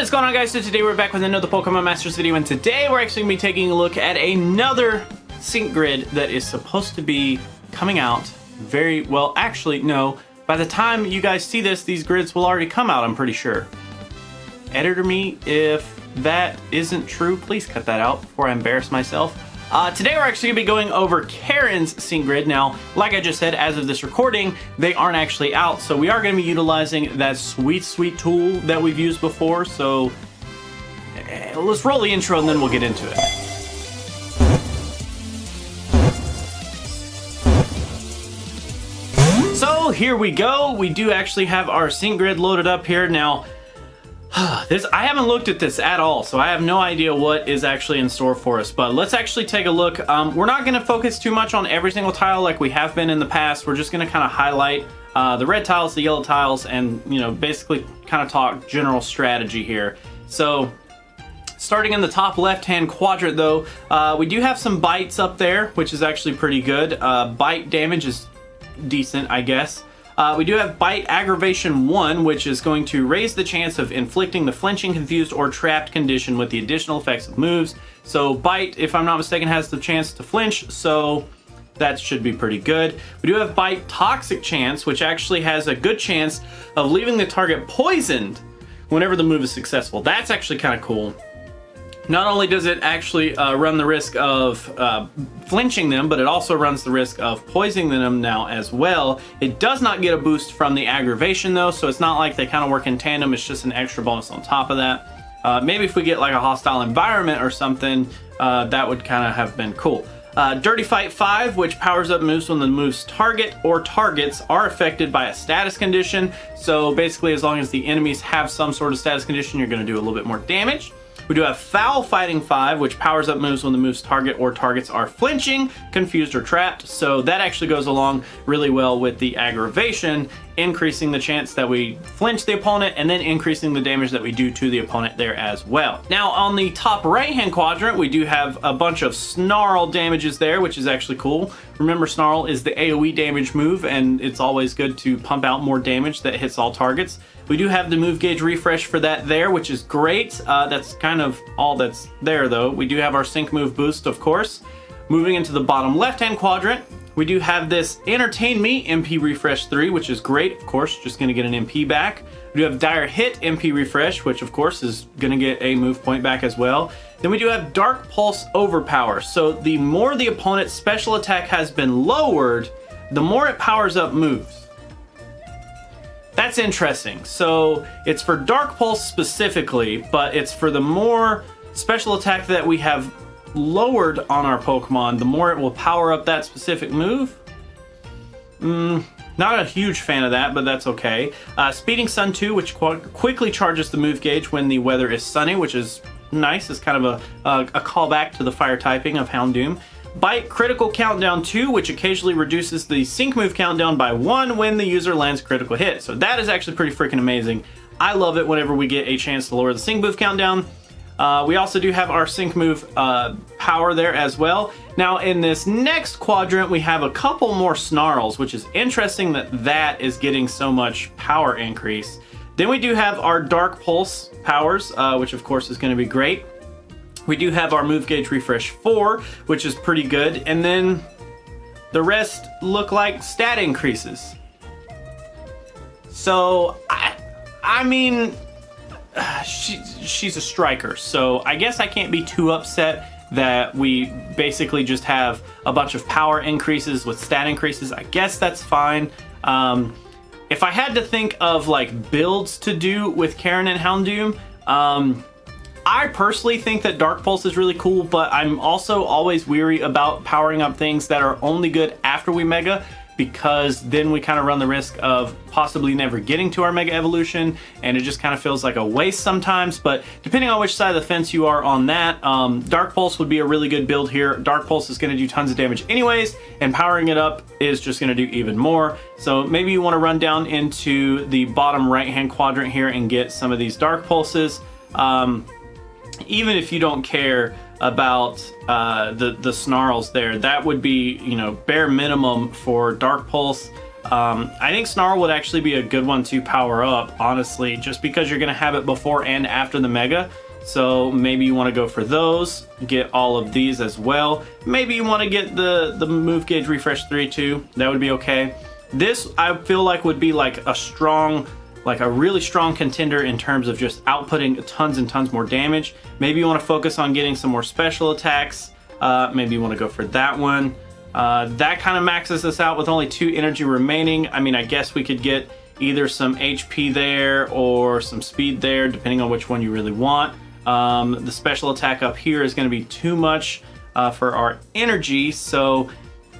What is going on, guys? So today we're back with another Pokemon Masters video, and today we're actually going to be taking a look at another sync grid that is supposed to be coming out very well. Actually, no. By the time you guys see this, these grids will already come out, I'm pretty sure. Editor me, if that isn't true, please cut that out before I embarrass myself. Today we're actually going to be going over Karen's sync grid. Now, like I just said, as of this recording, they aren't actually out, so we are going to be utilizing that sweet tool that we've used before. So let's roll the intro and then we'll get into it. So here we go. We do actually have our sync grid loaded up here. Now, I haven't looked at this at all, so I have no idea what is actually in store for us, but let's actually take a look. We're not going to focus too much on every single tile like we have been in the past. We're just going to kind of highlight the red tiles, the yellow tiles, and, you know, basically kind of talk general strategy here. So starting in the top left-hand quadrant, though, we do have some bites up there, which is actually pretty good. Bite damage is decent, I guess. We do have Bite Aggravation 1, which is going to raise the chance of inflicting the flinching, confused, or trapped condition with the additional effects of moves. So Bite, if I'm not mistaken, has the chance to flinch, so that should be pretty good. We do have Bite Toxic Chance, which actually has a good chance of leaving the target poisoned whenever the move is successful. That's actually kind of cool. Not only does it actually run the risk of flinching them, but it also runs the risk of poisoning them now as well. It does not get a boost from the aggravation though, so it's not like they kind of work in tandem. It's just an extra bonus on top of that. Maybe if we get like a hostile environment or something, that would kind of have been cool. Dirty Fight 5, which powers up moves when the move's target or targets are affected by a status condition. So basically, as long as the enemies have some sort of status condition, you're going to do a little bit more damage. We do have Foul Fighting 5, which powers up moves when the move's target or targets are flinching, confused, or trapped. So that actually goes along really well with the aggravation, increasing the chance that we flinch the opponent and then increasing the damage that we do to the opponent there as well. Now on the top right-hand quadrant, we do have a bunch of Snarl damages there, which is actually cool. Remember, Snarl is the AoE damage move, and it's always good to pump out more damage that hits all targets. We do have the move gauge refresh for that there, which is great. That's kind of all that's there though. We do have our sync move boost, of course. Moving into the bottom left-hand quadrant, we do have this Entertain Me MP Refresh 3, which is great, of course, just gonna get an MP back. We do have Dire Hit MP Refresh, which of course is gonna get a move point back as well. Then we do have Dark Pulse Overpower. So the more the opponent's special attack has been lowered, the more it powers up moves. That's interesting. So it's for Dark Pulse specifically, but it's for the more special attack that we have lowered on our Pokemon, the more it will power up that specific move. Not a huge fan of that, but that's okay. Speeding Sun 2, which quickly charges the move gauge when the weather is sunny, which is nice. It's kind of a callback to the fire typing of Houndoom. Bite Critical Countdown 2, which occasionally reduces the sync move countdown by 1 when the user lands a critical hit. So that is actually pretty freaking amazing. I love it whenever we get a chance to lower the sync move countdown. We also do have our sync move power there as well. Now in this next quadrant, we have a couple more Snarls, which is interesting that that is getting so much power increase. Then we do have our Dark Pulse powers, which of course is going to be great. We do have our Move Gauge Refresh 4, which is pretty good. And then the rest look like stat increases. So, I mean, she's a striker. So I guess I can't be too upset that we basically just have a bunch of power increases with stat increases. I guess that's fine. If I had to think of like builds to do with Karen and Houndoom, I personally think that Dark Pulse is really cool, but I'm also always weary about powering up things that are only good after we Mega, because then we kind of run the risk of possibly never getting to our Mega Evolution, and it just kind of feels like a waste sometimes. But depending on which side of the fence you are on that, Dark Pulse would be a really good build here. Dark Pulse is going to do tons of damage anyways, and powering it up is just going to do even more. So maybe you want to run down into the bottom right-hand quadrant here and get some of these Dark Pulses. Even if you don't care about the Snarls there, that would be, you know, bare minimum for Dark Pulse. I think Snarl would actually be a good one to power up, honestly, just because you're going to have it before and after the Mega. So maybe you want to go for those, get all of these as well. Maybe you want to get the Move Gauge Refresh 3 too. That would be okay. This, I feel like, would be like a really strong contender in terms of just outputting tons and tons more damage. Maybe you want to focus on getting some more special attacks. Maybe you want to go for that one. That kind of maxes us out with only 2 energy remaining. I mean, I guess we could get either some HP there or some speed there, depending on which one you really want. The special attack up here is going to be too much for our energy, so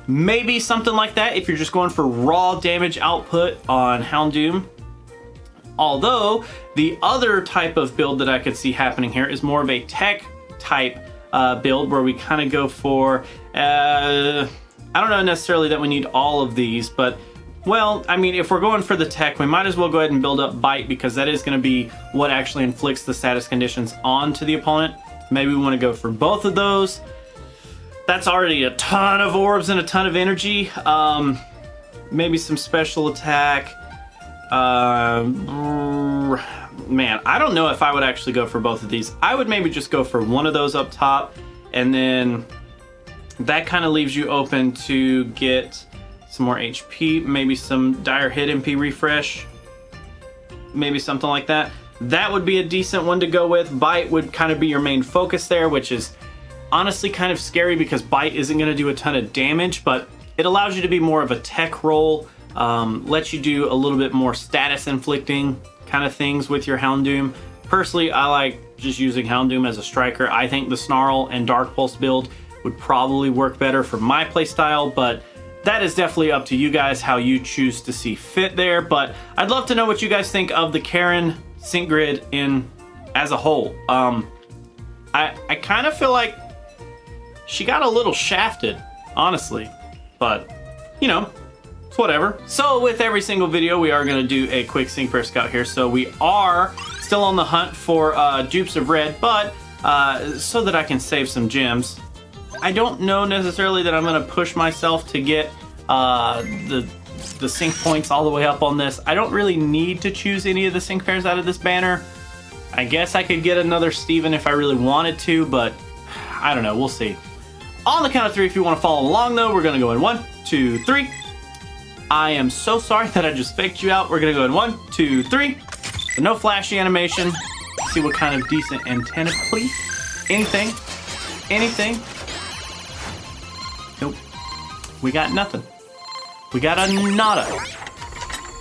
maybe something like that if you're just going for raw damage output on Houndoom. Although, the other type of build that I could see happening here is more of a tech type build where we kind of go for, I don't know necessarily that we need all of these, but, well, I mean, if we're going for the tech, we might as well go ahead and build up Bite, because that is going to be what actually inflicts the status conditions onto the opponent. Maybe we want to go for both of those. That's already a ton of orbs and a ton of energy. Maybe some special attack. Man, I don't know if I would actually go for both of these. I would maybe just go for one of those up top, and then that kind of leaves you open to get some more HP, maybe some Dire Hit MP refresh, maybe something like that. That would be a decent one to go with. Bite would kind of be your main focus there, which is honestly kind of scary because Bite isn't going to do a ton of damage, but it allows you to be more of a tech role, lets you do a little bit more status inflicting kind of things with your Houndoom. Personally, I like just using Houndoom as a striker. I think the Snarl and Dark Pulse build would probably work better for my playstyle, but that is definitely up to you guys how you choose to see fit there. But I'd love to know what you guys think of the Karen Sync Grid in as a whole. I kind of feel like she got a little shafted, honestly, but you know, it's whatever. So with every single video, we are going to do a quick Sync Pair Scout here. So we are still on the hunt for dupes of red, but so that I can save some gems, I don't know necessarily that I'm going to push myself to get the sync points all the way up on this. I don't really need to choose any of the sync pairs out of this banner. I guess I could get another Steven if I really wanted to, but I don't know. We'll see. On the count of 3, if you want to follow along, though, we're going to go in 1, 2, 3. I am so sorry that I just faked you out. We're going to go in 1, 2, 3. So no flashy animation. Let's see what kind of decent antenna, please. Anything? Anything? Nope. We got nothing. We got a nada.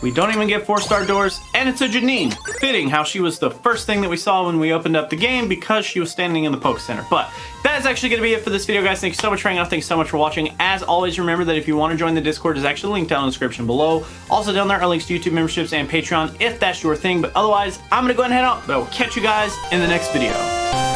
We don't even get 4-star doors, and it's a Janine. Fitting how she was the first thing that we saw when we opened up the game because she was standing in the Poke Center. But that is actually going to be it for this video, guys. Thank you so much for hanging out. Thanks so much for watching. As always, remember that if you want to join the Discord, there's actually a link down in the description below. Also down there are links to YouTube memberships and Patreon if that's your thing. But otherwise, I'm going to go ahead and head out. But I will catch you guys in the next video.